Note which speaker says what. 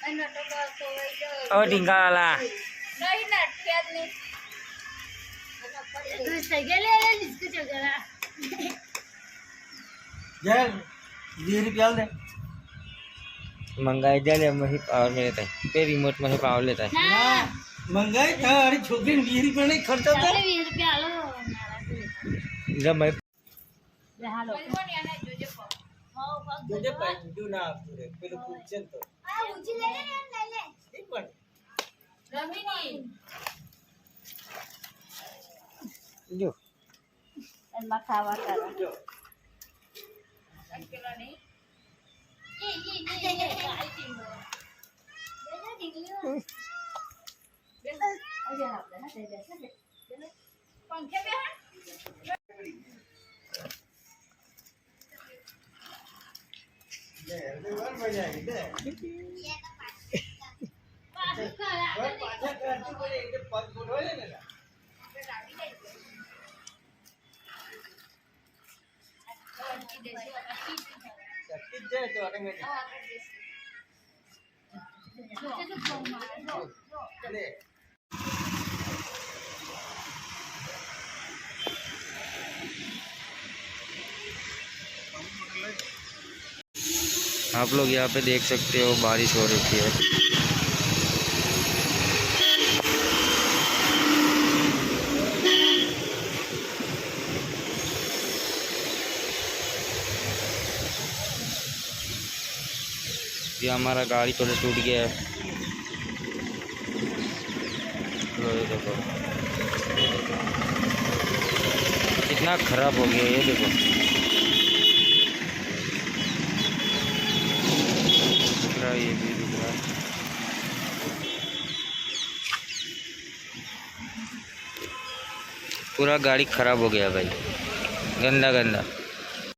Speaker 1: ओ ढींगा वाला
Speaker 2: नहीं ना क्या नहीं तो सही ले इसको जगह
Speaker 3: यार 20 रुपया दे
Speaker 1: मंगाई दे मही पावर में लेता है पे रिमोट में पावर लेता है
Speaker 3: ना मंगाई था अरे छोकरी 20 रुपया नहीं खर्चा था
Speaker 2: 20 रुपया लो
Speaker 1: जब मैं
Speaker 2: हालो
Speaker 3: तुझे पैंटू ना पूरे पेलो पूछन तो
Speaker 2: ऊंची ले ले
Speaker 3: ठीक बन
Speaker 2: रमीनी
Speaker 1: जो
Speaker 2: एनमा खावा करा
Speaker 3: जो
Speaker 2: अकेला नहीं ये आई टिंगो ले टिंगो अरे हाथ ना दे दे पंखे पे है
Speaker 3: ये बार मजा आई दे और पाछा करती बोले इधर पग उठो ले ना शक्ति दे तो आने में ले
Speaker 1: आप लोग यहाँ पे देख सकते हो बारिश हो रही है। ये हमारा गाड़ी थोड़ा टूट गया है। ये देखो कितना खराब हो गया, ये देखो ये भी दिख रहा है। पूरा गाड़ी खराब हो गया भाई, गंदा गंदा।